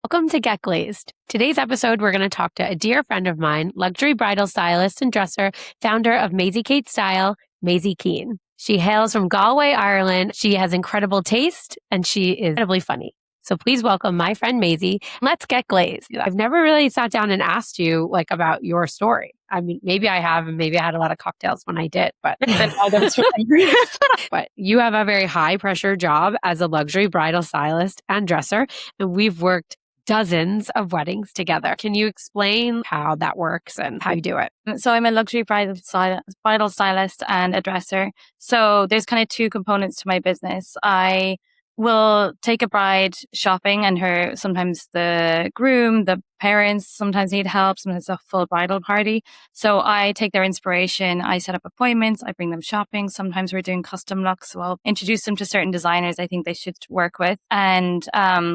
Welcome to Get Glazed. Today's episode, we're going to talk to a dear friend of mine, luxury bridal stylist and dresser, founder of Maisie Keane Style, Maisie Keane. She hails from Galway, Ireland. She has incredible taste and she is incredibly funny. So please welcome my friend Maisie. Let's get glazed. I've never really sat down and asked you about your story. I mean, maybe I have, and maybe I had a lot of cocktails when I did, but but you have a very high pressure job as a luxury bridal stylist and dresser, and we've worked dozens of weddings together. Can you explain how that works and how you do it? So I'm a luxury bridal stylist and a dresser. So there's kind of two components to my business. I will take a bride shopping and sometimes the groom, the parents sometimes need help, sometimes a full bridal party. So I take their inspiration, I set up appointments, I bring them shopping. Sometimes we're doing custom looks. So I'll introduce them to certain designers I think they should work with. And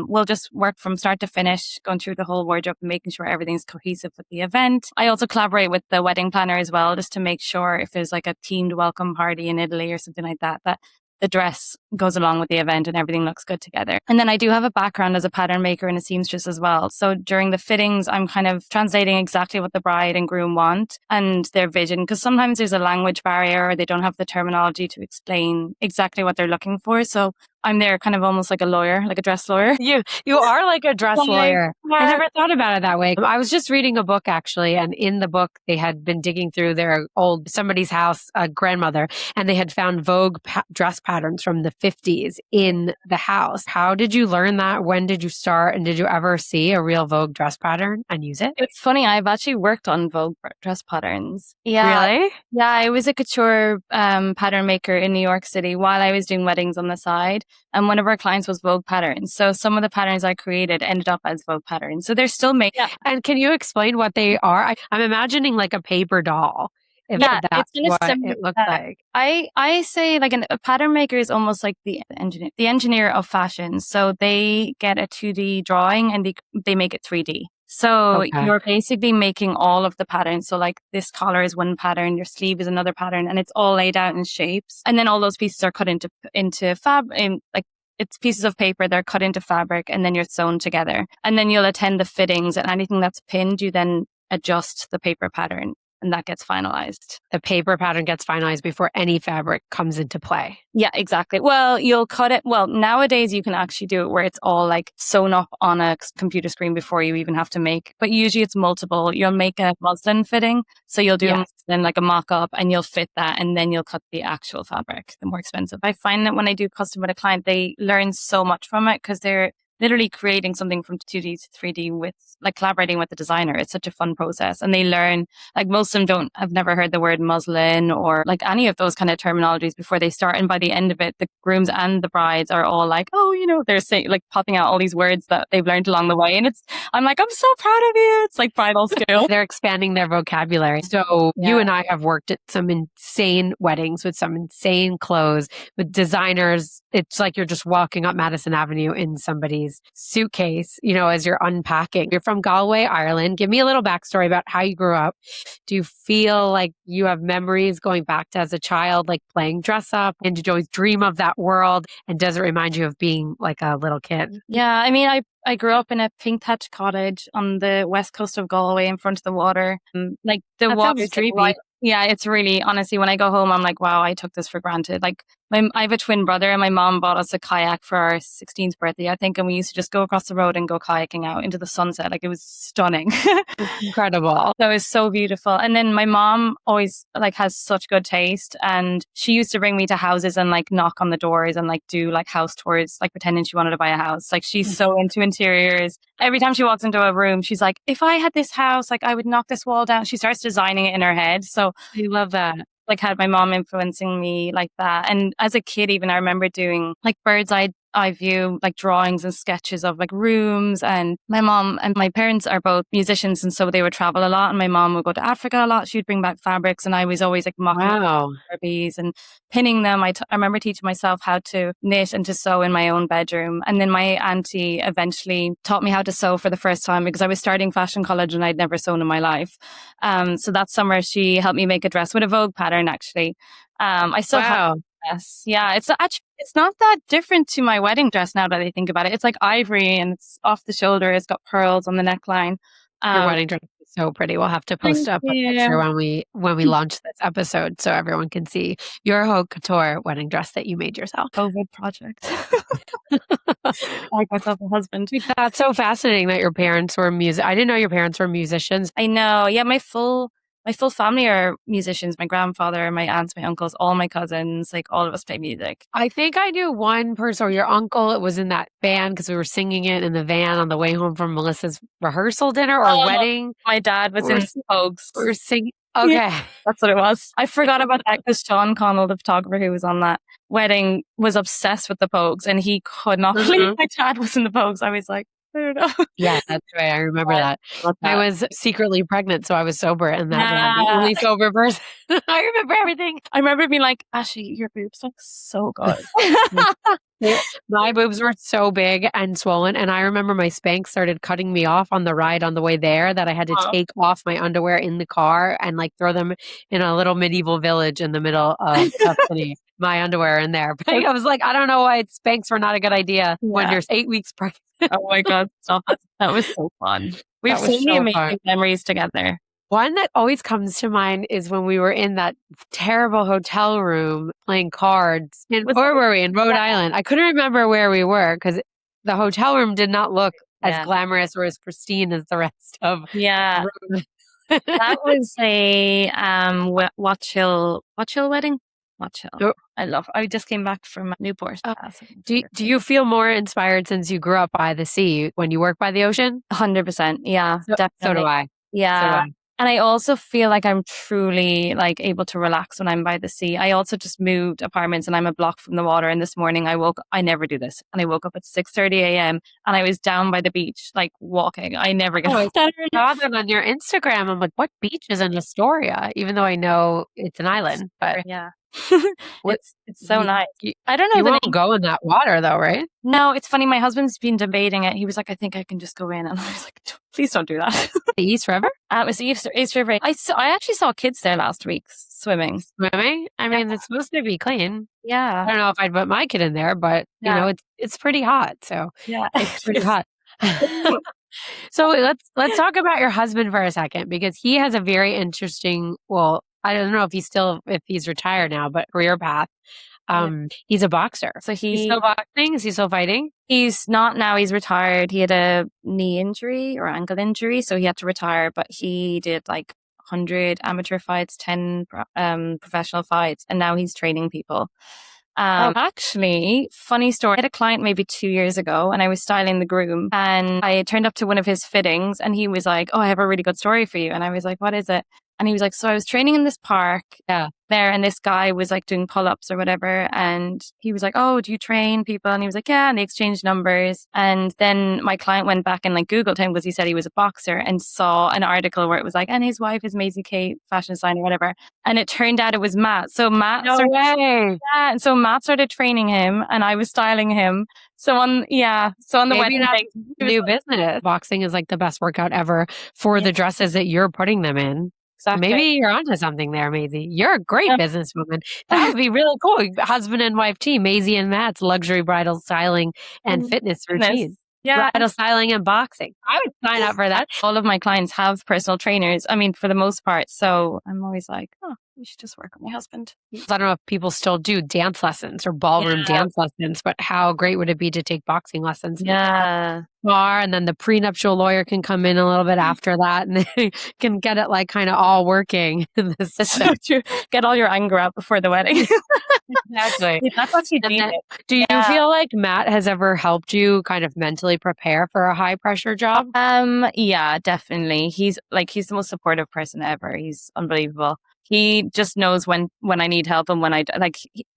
we'll just work from start to finish, going through the whole wardrobe and making sure everything's cohesive with the event. I also collaborate with the wedding planner as well, just to make sure if there's like a themed welcome party in Italy or something like that, that the dress goes along with the event and everything looks good together. And then I do have a background as a pattern maker and a seamstress as well. So during the fittings, I'm kind of translating exactly what the bride and groom want and their vision, because sometimes there's a language barrier or they don't have the terminology to explain exactly what they're looking for. So I'm there kind of almost like a lawyer, like a dress lawyer. You are like a dress lawyer. I never thought about it that way. I was just reading a book actually, and in the book they had been digging through their somebody's house, a grandmother, and they had found Vogue dress patterns from the 50s in the house. How did you learn that? When did you start? And did you ever see a real Vogue dress pattern and use it? It's funny. I've actually worked on Vogue dress patterns. Yeah. Really? Yeah. I was a couture pattern maker in New York City while I was doing weddings on the side. And one of our clients was Vogue patterns. So some of the patterns I created ended up as Vogue patterns. So they're still made. Yeah. And can you explain what they are? I'm imagining like a paper doll. That's what it looked like. I say like a pattern maker is almost like the engineer of fashion. So they get a 2D drawing and they make it 3D. So You're basically making all of the patterns. So like this collar is one pattern, your sleeve is another pattern, and it's all laid out in shapes. And then all those pieces are cut into fabric, like it's pieces of paper, they're cut into fabric and then you're sewn together. And then you'll attend the fittings, and anything that's pinned, you then adjust the paper pattern. And that gets finalized. The paper pattern gets finalized before any fabric comes into play. Yeah, exactly. Well, you'll cut it. Well, nowadays you can actually do it where it's all like sewn up on a computer screen before you even have to make. But usually it's multiple. You'll make a muslin fitting. So you'll do a muslin, like a mock-up, and you'll fit that. And then you'll cut the actual fabric, the more expensive. I find that when I do custom with a client, they learn so much from it because they're literally creating something from 2D to 3D with like collaborating with the designer. It's such a fun process. And they learn, like most of them have never heard the word muslin or like any of those kind of terminologies before they start. And by the end of it, the grooms and the brides are all like, oh, they're saying like popping out all these words that they've learned along the way. And I'm like, I'm so proud of you. It's like bridal school. They're expanding their vocabulary. So you and I have worked at some insane weddings with some insane clothes with designers. It's like you're just walking up Madison Avenue in somebody's suitcase, as you're unpacking. You're from Galway, Ireland. Give me a little backstory about how you grew up. Do you feel like you have memories going back to as a child, like playing dress up? And did you always dream of that world? And does it remind you of being like a little kid? Yeah, I mean, I grew up in a pink thatched cottage on the west coast of Galway in front of the water. Like the water. Yeah, it's really, honestly, when I go home, I'm like, wow, I took this for granted. Like I have a twin brother and my mom bought us a kayak for our 16th birthday, I think. And we used to just go across the road and go kayaking out into the sunset. Like it was stunning. It's incredible. So it was so beautiful. And then my mom always like has such good taste. And she used to bring me to houses and like knock on the doors and like do like house tours, like pretending she wanted to buy a house. Like she's so into interiors. Every time she walks into a room, she's like, if I had this house, like I would knock this wall down. She starts designing it in her head. So I love that. Like had my mom influencing me like that. And as a kid, even I remember doing like bird's eye view, like drawings and sketches of like rooms. And my mom and my parents are both musicians. And so they would travel a lot. And my mom would go to Africa a lot. She'd bring back fabrics. And I was always like mocking Barbies and pinning them. I remember teaching myself how to knit and to sew in my own bedroom. And then my auntie eventually taught me how to sew for the first time because I was starting fashion college and I'd never sewn in my life. So that summer she helped me make a dress with a Vogue pattern actually. I still have Yes. Yeah. It's actually, it's not that different to my wedding dress now that I think about it. It's like ivory and it's off the shoulder. It's got pearls on the neckline. Your Um, wedding dress is so pretty. We'll have to post Thank up a picture you. when we launch this episode so everyone can see your haute couture wedding dress that you made yourself. COVID project. Like myself a husband. That's so fascinating that your parents were music. I didn't know your parents were musicians. I know. Yeah, my full family are musicians. My grandfather, my aunts, my uncles, all my cousins, like all of us play music. I think I knew one person, or your uncle was in that band because we were singing it in the van on the way home from Melissa's rehearsal dinner or wedding. My dad was in Pogues. We were singing. Okay. Yeah, that's what it was. I forgot about that because Sean Connell, the photographer who was on that wedding, was obsessed with the Pogues and he could not believe my dad was in the Pogues. I was like, I don't know. Yeah, that's right. I remember that. I was secretly pregnant, so I was sober in that band. The only sober person. I remember everything. I remember being like, Ashley, your boobs look so good. My boobs were so big and swollen. And I remember my Spanx started cutting me off on the ride on the way there that I had to take off my underwear in the car and like throw them in a little medieval village in the middle of Tuscany. My underwear in there. But I was like, I don't know why Spanx were not a good idea when you're 8 weeks pregnant. Oh my God, stop it. That was so fun. We've so many amazing memories together. One that always comes to mind is when we were in that terrible hotel room playing cards. Where were we? In Rhode Island. I couldn't remember where we were because the hotel room did not look as glamorous or as pristine as the rest of the room. That was a Watch Hill wedding. Watch Hill. Oh. I just came back from Newport. Do you feel more inspired since you grew up by the sea when you work by the ocean? 100%. Yeah, definitely. So do I. Yeah. So do I. And I also feel like I'm truly like able to relax when I'm by the sea. I also just moved apartments and I'm a block from the water. And this morning I never do this. And I woke up at 6:30 a.m. and I was down by the beach, like walking. I never get I saw that on your Instagram. I'm like, what beach is in Astoria? Even though I know it's an island, but yeah. It's so nice. I don't know. You won't go in that water though, right? No, it's funny. My husband's been debating it. He was like, I think I can just go in. And I was like, please don't do that. The East River? It was the East River. I actually saw kids there last week swimming. Swimming? I mean, it's supposed to be clean. Yeah. I don't know if I'd put my kid in there, but you know, it's pretty hot. So it's pretty hot. So let's talk about your husband for a second because he has a very interesting, well, I don't know if he's retired now, but career path. He's a boxer. So he's still boxing? Is he still fighting? He's not now. He's retired. He had a knee injury or ankle injury, so he had to retire, but he did like 100 amateur fights, 10 professional fights, and now he's training people. Actually, funny story. I had a client maybe 2 years ago and I was styling the groom and I turned up to one of his fittings and he was like, oh, I have a really good story for you. And I was like, what is it? And he was like, so I was training in this park there and this guy was like doing pull-ups or whatever. And he was like, oh, do you train people? And he was like, yeah. And they exchanged numbers. And then my client went back and like Googled him because he said he was a boxer and saw an article where it was like, and his wife is Maisie Keane, fashion designer, or whatever. And it turned out it was Matt. So Matt and so Matt started training him and I was styling him. So on the wedding day, new business. Boxing is like the best workout ever for the dresses that you're putting them in. Exactly. Maybe you're onto something there, Maisie. You're a great businesswoman. That would be really cool. Husband and wife team, Maisie and Matt's luxury bridal styling and fitness routine. Yeah. Bridal styling and boxing. I would sign up for that. All of my clients have personal trainers. I mean, for the most part. So I'm always like, oh, we should just work on my husband. I don't know if people still do dance lessons or ballroom dance lessons, but how great would it be to take boxing lessons? Yeah. And then the prenuptial lawyer can come in a little bit after that and they can get it like kind of all working in the system. Get all your anger out before the wedding. Exactly. That's what you need. Do you feel like Matt has ever helped you kind of mentally prepare for a high pressure job? Yeah, definitely. He's the most supportive person ever. He's unbelievable. He just knows when I need help and when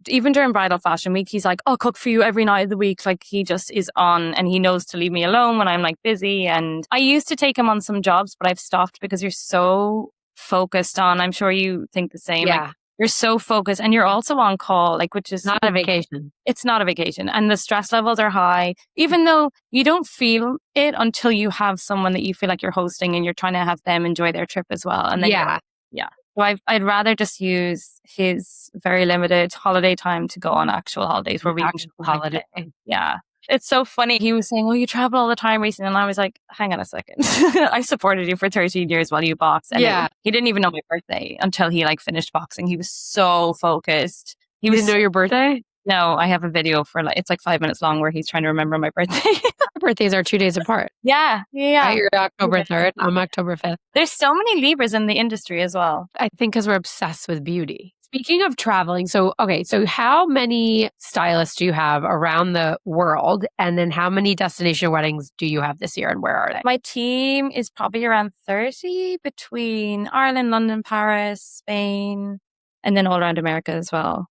even during bridal fashion week, he's like, I'll cook for you every night of the week. Like he just is on and he knows to leave me alone when I'm like busy. And I used to take him on some jobs, but I've stopped because you're so focused on, I'm sure you think the same. Yeah. Like, you're so focused and you're also on call, like, which is not a vacation. It's not a vacation. And the stress levels are high, even though you don't feel it until you have someone that you feel like you're hosting and you're trying to have them enjoy their trip as well. And then So I'd rather just use his very limited holiday time to go on actual holidays where The we can actual like, holiday. yeah. It's so funny. He was saying, "Oh, you travel all the time recently," and I was like, "Hang on a second. I supported you for 13 years while you boxed." And Yeah. he didn't even know my birthday until he like finished boxing. He was so focused. He didn't know your birthday? No, I have a video for like, it's like 5 minutes long where he's trying to remember my birthday. Our birthdays are 2 days apart. Yeah. Right? You're October 3rd. I'm October 5th. There's so many Libras in the industry as well. I think because we're obsessed with beauty. Speaking of traveling, so how many stylists do you have around the world? And then how many destination weddings do you have this year and where are they? My team is probably around 30 between Ireland, London, Paris, Spain, and then all around America as well.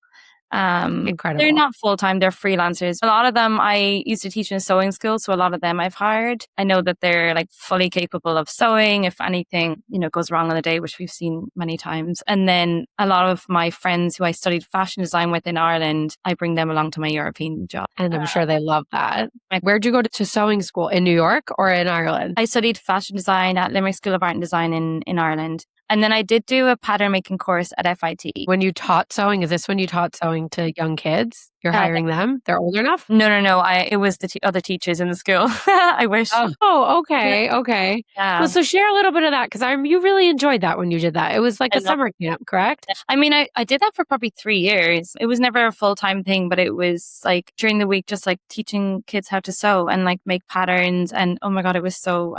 Incredible. They're not full-time, they're freelancers. A lot of them I used to teach in a sewing school, so a lot of them I've hired. I know that they're like fully capable of sewing if anything, goes wrong on the day, which we've seen many times. And then a lot of my friends who I studied fashion design with in Ireland, I bring them along to my European job. And I'm sure they love that. Where'd you go to sewing school? In New York or in Ireland? I studied fashion design at Limerick School of Art and Design in Ireland. And then I did do a pattern making course at FIT. When you taught sewing, is this when you taught sewing to young kids? You're hiring them? They're older enough? No. It was the other teachers in the school. I wish. Oh, okay. Okay. Yeah. Well, so share a little bit of that because you really enjoyed that when you did that. It was like a summer camp, correct? I mean, I did that for probably 3 years. It was never a full-time thing, but it was like during the week, just like teaching kids how to sew and like make patterns. And oh my God, I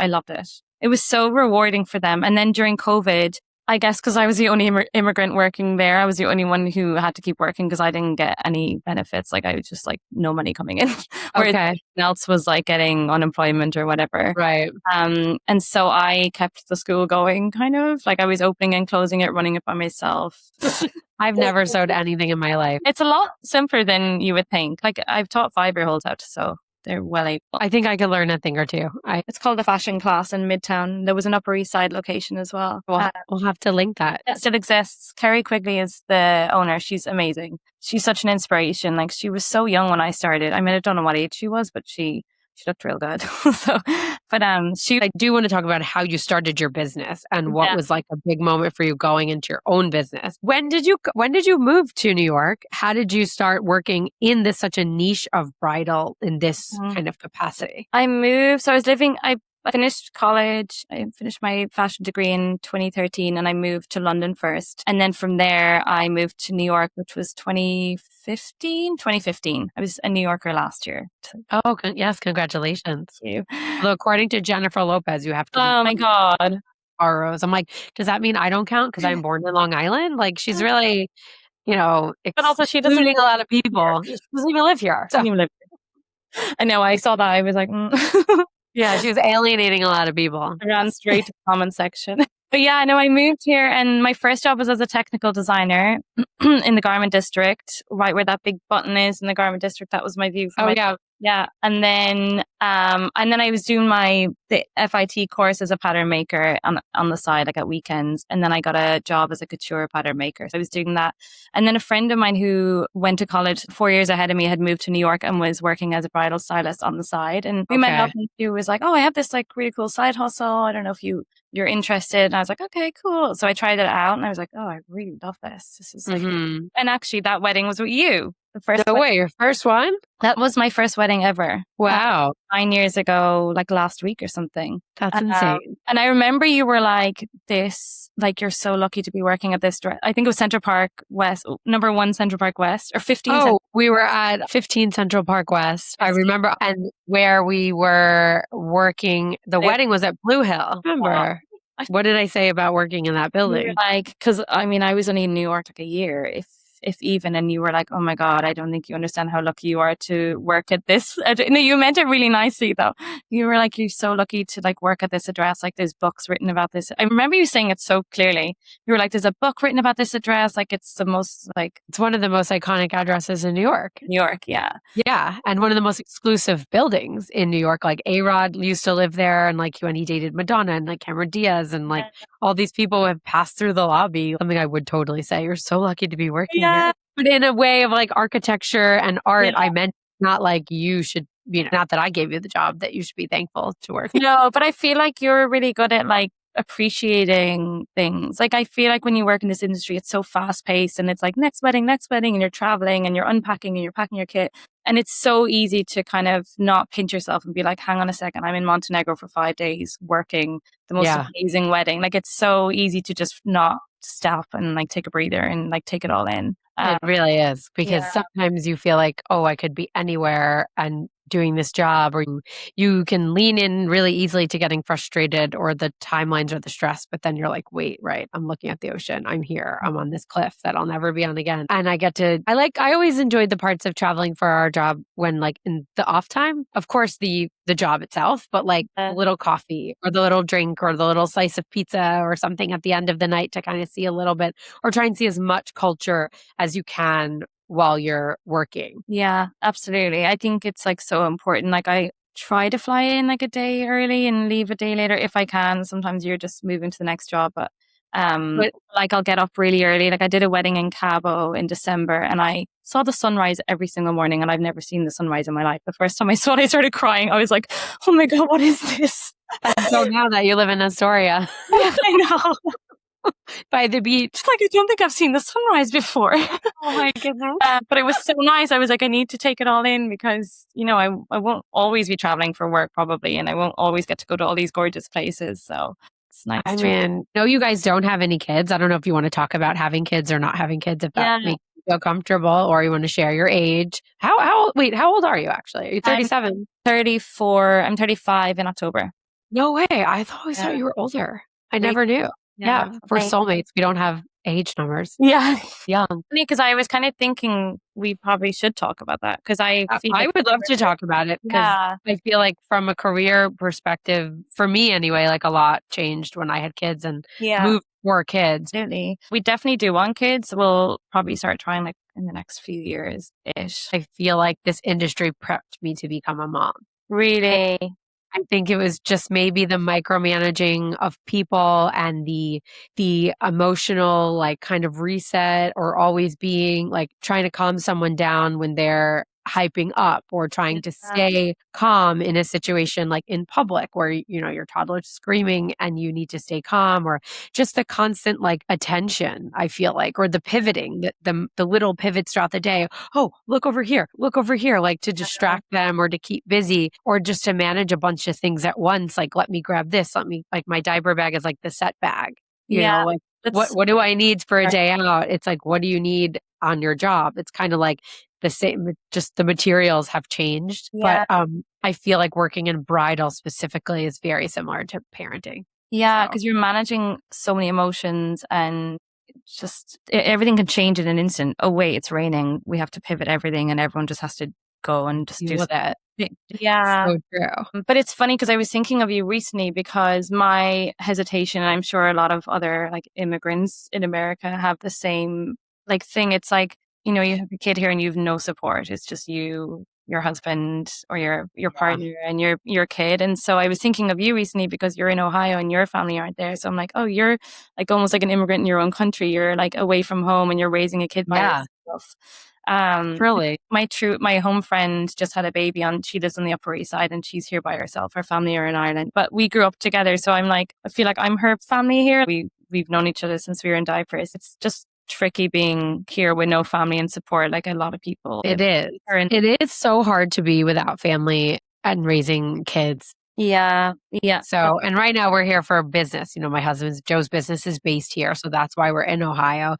loved it. It was so rewarding for them. And then during COVID, I guess because I was the only immigrant working there, I was the only one who had to keep working because I didn't get any benefits. Like I was just like no money coming in. Whereas everyone else was like getting unemployment or whatever. Right. And so I kept the school going kind of like I was opening and closing it, running it by myself. I've never sewed anything in my life. It's a lot simpler than you would think. Like I've taught 5-year-olds how to sew. They're well able. I think I could learn a thing or two. It's called a fashion class in Midtown. There was an Upper East Side location as well. We'll have to link that. It still exists. Kerry Quigley is the owner. She's amazing. She's such an inspiration. Like she was so young when I started. I mean, I don't know what age she was, but she looked real good. I do want to talk about how you started your business and what was like a big moment for you going into your own business. When did you move to New York? How did you start working in this such a niche of bridal in this kind of capacity? I moved. So I finished college. I finished my fashion degree in 2013 and I moved to London first. And then from there, I moved to New York, which was 2015. I was a New Yorker last year. Oh, yes. Congratulations. Thank you. Although according to Jennifer Lopez, you have to. Oh my God. Borrows. I'm like, does that mean I don't count because I'm born in Long Island? Like she's really, but also she doesn't excluding a lot of people. She doesn't even live here. So. I know. I saw that. I was like, Yeah, she was alienating a lot of people. I ran straight to the comment section. But yeah, no, I moved here and my first job was as a technical designer in the garment district, right where that big button is in the garment district. That was my view. Yeah. And then I was doing the FIT course as a pattern maker on the side, like at weekends. And then I got a job as a couture pattern maker. So I was doing that. And then a friend of mine who went to college 4 years ahead of me had moved to New York and was working as a bridal stylist on the side. And we met up and she was like, "Oh, I have this like really cool side hustle. I don't know if you're interested." And I was like, "Okay, cool." So I tried it out and I was like, "Oh, I really love this. This is like," and actually that wedding was with you. The first your first one? That was my first wedding ever. Wow. 9 years ago, like last week or something. That's insane. And I remember you were like you're so lucky to be working at this. I think it was Central Park West, number 1 Central Park West or 15. Oh, we were at 15 Central Park West. I remember. And where we were working, the wedding was at Blue Hill. Remember? What did I say about working in that building? Like, because I mean, I was only in New York like a year, if even, and you were like, "Oh my God, I don't think you understand how lucky you are to work at this." No, you meant it really nicely though. You were like, "You're so lucky to like work at this address. Like there's books written about this." I remember you saying it so clearly. You were like, "There's a book written about this address. Like it's it's one of the most iconic addresses in New York." New York, yeah. Yeah. And one of the most exclusive buildings in New York. Like A-Rod used to live there and like when he dated Madonna and like Cameron Diaz and like all these people have passed through the lobby. Something I would totally say. You're so lucky to be working here. But in a way of like architecture and art, I meant not like you should, not that I gave you the job, that you should be thankful to work. No, but I feel like you're really good at like appreciating things. Like, I feel like when you work in this industry, it's so fast paced and it's like next wedding, and you're traveling and you're unpacking and you're packing your kit. And it's so easy to kind of not pinch yourself and be like, hang on a second, I'm in Montenegro for 5 days working the most Yeah. amazing wedding. Like, it's so easy to just not stop and like take a breather and like take it all in. It really is, because Yeah. sometimes you feel like, oh, I could be anywhere and doing this job, or you can lean in really easily to getting frustrated or the timelines or the stress, but then you're like, wait, right, I'm looking at the ocean. I'm here. I'm on this cliff that I'll never be on again. And I always enjoyed the parts of traveling for our job when like in the off time, of course, the job itself, but like the little coffee or the little drink or the little slice of pizza or something at the end of the night to kind of see a little bit or try and see as much culture as you can while you're working. Yeah, absolutely. I think it's like so important. Like, I try to fly in like a day early and leave a day later if I can. Sometimes you're just moving to the next job, but But like I'll get up really early. Like, I did a wedding in Cabo in December and I saw the sunrise every single morning, and I've never seen the sunrise in my life. The first time I saw it, I started crying. I was like, oh my God, what is this? and so now that you live in Astoria Yeah, I know. by the beach. It's like, I don't think I've seen the sunrise before. Oh my goodness. But it was so nice. I was like, I need to take it all in because, I won't always be traveling for work probably, and I won't always get to go to all these gorgeous places. So it's nice I to. mean, no, you guys don't have any kids. I don't know if you want to talk about having kids or not having kids, if that Yeah, makes you feel comfortable, or you want to share your age. How old are you actually? Are you I'm 37? 34. I'm 35 in October. No way. I always thought Yeah. you were older. I Thank- never knew. Yeah. Yeah. We're soulmates. We don't have age numbers. Yeah. Young. Because I was kind of thinking we probably should talk about that because I feel I like would love to talk about it because yeah. I feel like from a career perspective, for me anyway, like a lot changed when I had kids and Yeah. moved for kids. Absolutely. We definitely do want kids. We'll probably start trying like in the next few years ish. I feel like this industry prepped me to become a mom. Really? I think it was just maybe the micromanaging of people and the emotional like kind of reset, or always being like trying to calm someone down when they're hyping up, or trying to stay calm in a situation like in public where your toddler's screaming and you need to stay calm, or just the constant like attention, I feel like, or the pivoting, the little pivots throughout the day. Oh, look over here, like to distract them or to keep busy, or just to manage a bunch of things at once. Like, let me grab this, like my diaper bag is like the set bag, Yeah. like what do I need for a day out? It's like, what do you need on your job? It's kind of like the same, just the materials have changed. Yeah. But I feel like working in bridal specifically is very similar to parenting. Yeah, So, because you're managing so many emotions and just everything can change in an instant. Oh, wait, it's raining. We have to pivot everything and everyone just has to go and just do deal with it. Yeah. So true. But it's funny because I was thinking of you recently because my hesitation, and I'm sure a lot of other like immigrants in America have the same like thing. It's like, you have a kid here and you've no support. It's just you, your husband, or your partner and your kid. And so I was thinking of you recently because you're in Ohio and your family aren't there. So I'm like, oh, you're like almost like an immigrant in your own country. You're like away from home and you're raising a kid by yourself. Really. My home friend just had a baby she lives on the Upper East Side and she's here by herself. Her family are in Ireland, but we grew up together. So I feel like I'm her family here. We've known each other since we were in diapers. It's just tricky being here with no family and support, like a lot of people. It is. It is so hard to be without family and raising kids. Yeah. So, and right now we're here for business. My husband's Joe's business is based here, so that's why we're in Ohio.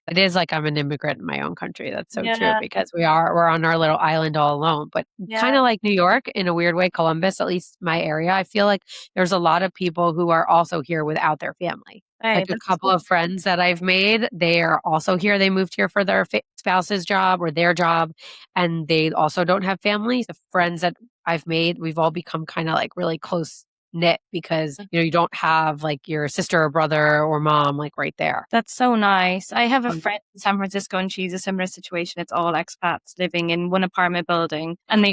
It is like I'm an immigrant in my own country. That's so true, because we're on our little island all alone. But kind of like New York in a weird way, Columbus, at least my area, I feel like there's a lot of people who are also here without their family. Right, like a couple of friends that I've made, they are also here. They moved here for their spouse's job or their job, and they also don't have families. The friends that I've made, we've all become kind of like really close knit because you don't have like your sister or brother or mom like right there. That's so nice. I have a friend in San Francisco and she's a similar situation. It's all expats living in one apartment building and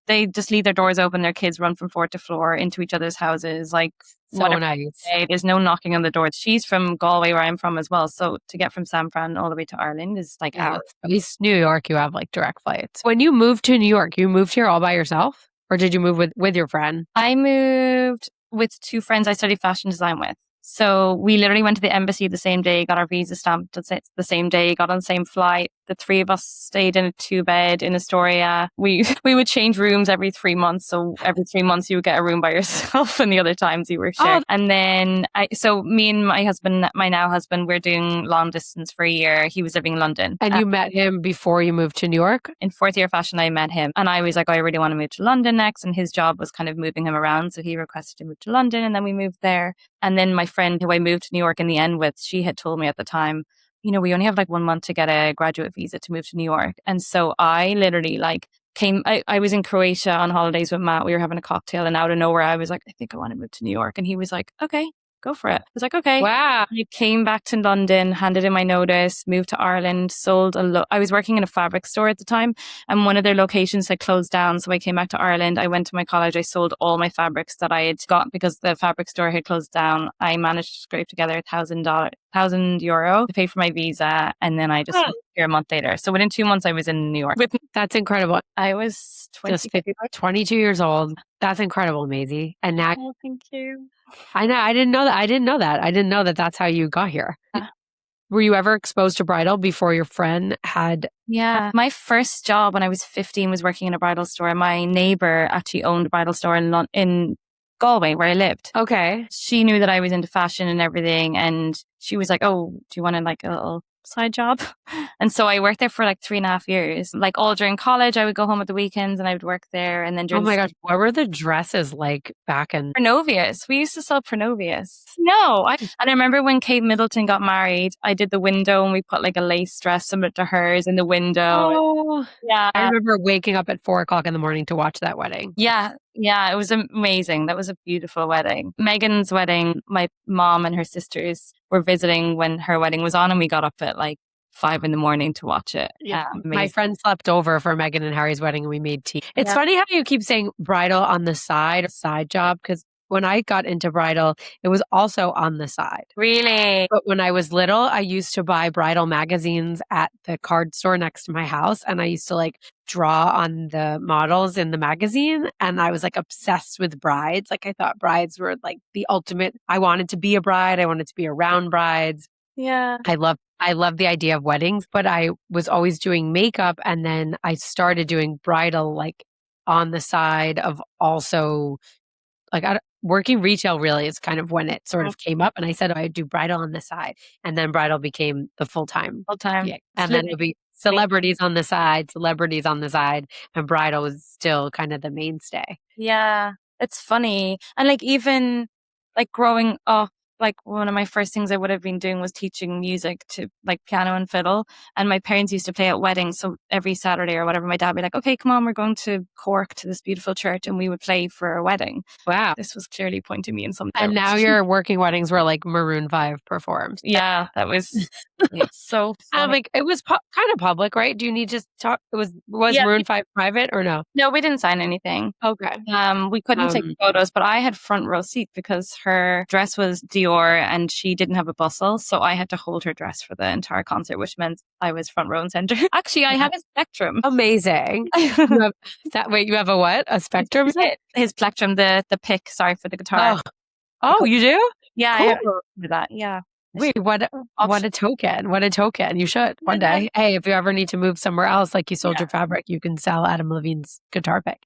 they just leave their doors open. Their kids run from floor to floor into each other's houses. Like, so nice. There's no knocking on the door. She's from Galway, where I'm from as well. So to get from San Fran all the way to Ireland is like hours. At least New York, you have like direct flights. When you moved to New York, you moved here all by yourself? Or did you move with your friend? I moved with two friends I studied fashion design with. So we literally went to the embassy the same day, got our visa stamped the same day, got on the same flight. The three of us stayed in a 2-bed in Astoria. We would change rooms every 3 months. So every 3 months you would get a room by yourself and the other times you were shared. And then so me and my husband, my now husband, we're doing long distance for a year. He was living in London. And you met him before you moved to New York? In fourth year fashion, I met him and I was like, oh, I really want to move to London next. And his job was kind of moving him around. So he requested to move to London and then we moved there. And then my friend who I moved to New York in the end with, she had told me at the time, you know, we only have like 1 month to get a graduate visa to move to New York. And so I literally like I was in Croatia on holidays with Matt. We were having a cocktail and out of nowhere, I was like, I think I want to move to New York. And he was like, okay, go for it. I was like, okay. Wow. I came back to London, handed in my notice, moved to Ireland, sold I was working in a fabric store at the time and one of their locations had closed down. So I came back to Ireland. I went to my college. I sold all my fabrics that I had got because the fabric store had closed down. I managed to scrape together €1,000 to pay for my visa. And then I just moved here a month later. So within 2 months, I was in New York. That's incredible. I was 22 years old. That's incredible, Maisie. And now, oh, thank you. I know. I didn't know that. I didn't know that that's how you got here. Yeah. Were you ever exposed to bridal before your friend had? Yeah. My first job when I was 15 was working in a bridal store. My neighbor actually owned a bridal store in Galway where I lived. Okay. She knew that I was into fashion and everything. And she was like, oh, do you want to like a little side job? And so I worked there for like 3.5 years. Like all during college, I would go home at the weekends and I would work there. And then during oh my gosh, what were the dresses like back in? Pronovias. We used to sell Pronovias. No, and I remember when Kate Middleton got married, I did the window and we put like a lace dress similar to hers in the window. Oh, yeah. I remember waking up at 4 o'clock in the morning to watch that wedding. Yeah. Yeah. It was amazing. That was a beautiful wedding. Megan's wedding, my mom and her sisters were visiting when her wedding was on and we got up at like 5 a.m. to watch it. Yeah. My friend slept over for Meghan and Harry's wedding and we made tea. It's funny how you keep saying bridal on the side job, because when I got into bridal, it was also on the side. Really? But when I was little, I used to buy bridal magazines at the card store next to my house. And I used to like draw on the models in the magazine. And I was like obsessed with brides. Like I thought brides were like the ultimate. I wanted to be a bride. I wanted to be around brides. Yeah. I love the idea of weddings, but I was always doing makeup. And then I started doing bridal like on the side of also like working retail really is kind of when it sort of came up. And I said, oh, I'd do bridal on the side. And then bridal became the full-time. Yeah. And then it'll be celebrities on the side. And bridal was still kind of the mainstay. Yeah. It's funny. And like even like growing up, like one of my first things I would have been doing was teaching music to like piano and fiddle. And my parents used to play at weddings. So every Saturday or whatever, my dad would be like, okay, come on, we're going to Cork to this beautiful church. And we would play for a wedding. Wow. This was clearly pointing me in some And now you're working weddings where like Maroon 5 performs. Yeah, that was so funny. Like it was kind of public, right? Do you need to talk? Was Maroon 5 private or no? No, we didn't sign anything. Okay. We couldn't take photos, but I had front row seat because her dress was Dior and she didn't have a bustle. So I had to hold her dress for the entire concert, which meant I was front row and center. Actually, I had a Spectrum. Amazing. You have a what? A Spectrum? His Plectrum, the pick, sorry, for the guitar. Oh, you do? Yeah, cool. I have that. Yeah. Wait, what a token. What a token. You should one day. Hey, if you ever need to move somewhere else, like you sold your fabric, you can sell Adam Levine's guitar pick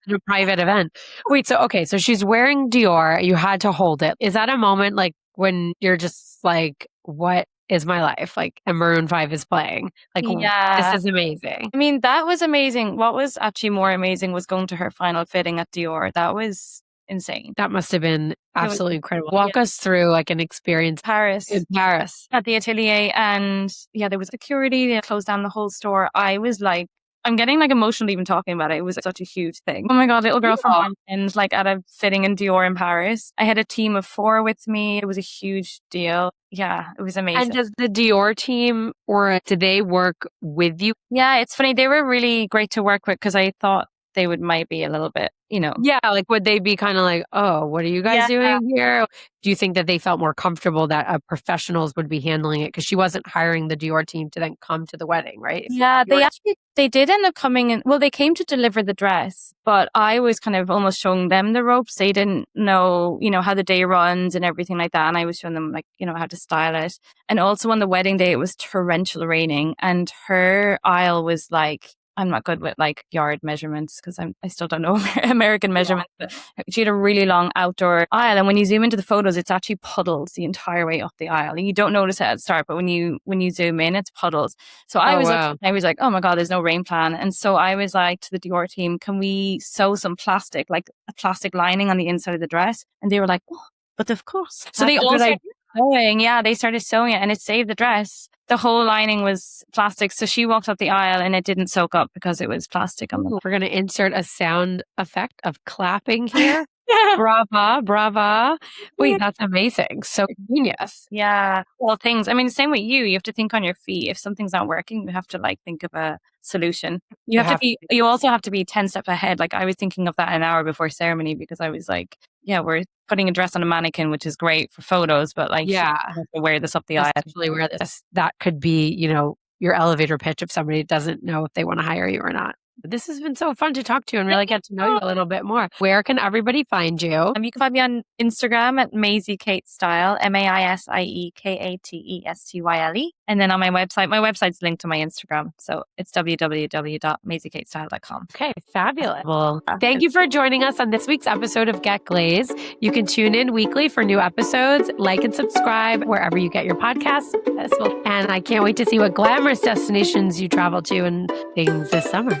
at a private event. Wait, so she's wearing Dior. You had to hold it. Is that a moment like when you're just like, what is my life? Like, and Maroon 5 is playing. Like, this is amazing. I mean, that was amazing. What was actually more amazing was going to her final fitting at Dior. That was insane. That must have been absolutely incredible. Walk us through like an experience in Paris at the Atelier, and there was security. They closed down the whole store. I was like, I'm getting like emotional even talking about it. It was such a huge thing. Oh my God, little girl from Ireland, like at a fitting in Dior in Paris. I had a team of 4 with me. It was a huge deal. Yeah, it was amazing. And does the Dior team, or do they work with you? Yeah, it's funny. They were really great to work with because I thought they might be a little bit, Yeah, like would they be kind of like, oh, what are you guys Yeah. doing here? Do you think that they felt more comfortable that professionals would be handling it? Because she wasn't hiring the Dior team to then come to the wedding, right? Yeah, they did end up coming in. Well, they came to deliver the dress, but I was kind of almost showing them the ropes. They didn't know, how the day runs and everything like that. And I was showing them like, how to style it. And also on the wedding day, it was torrential raining and her aisle was like, I'm not good with like yard measurements because I still don't know American measurements. But she had a really long outdoor aisle, and when you zoom into the photos, it's actually puddles the entire way up the aisle. And you don't notice it at the start, but when you zoom in, it's puddles. So I was like, oh my god, there's no rain plan. And so I was like to the Dior team, can we sew some plastic, like a plastic lining on the inside of the dress? And they were like, oh, but of course. So they all started sewing. Yeah, they started sewing it, and it saved the dress. The whole lining was plastic. So she walked up the aisle and it didn't soak up because it was plastic on the. We're going to insert a sound effect of clapping here. Brava, brava. Wait, that's amazing. So genius. Yeah. Well, things. I mean, same with you. You have to think on your feet. If something's not working, you have to like think of a solution. You also have to be 10 steps ahead. Like I was thinking of that an hour before ceremony because I was like, yeah, we're putting a dress on a mannequin, which is great for photos, but like, yeah, you have to wear this up the aisle. Especially wear this. That could be, your elevator pitch if somebody doesn't know if they want to hire you or not. This has been so fun to talk to you and really get to know you a little bit more. Where can everybody find you? You can find me on Instagram at Maisie Kate Style, MaisieKatestyle. And then on my website's linked to my Instagram. So it's www.maisiekatestyle.com. Okay, fabulous. Well, thank you for joining us on this week's episode of Get Glaze. You can tune in weekly for new episodes, like and subscribe wherever you get your podcasts. And I can't wait to see what glamorous destinations you travel to and things this summer.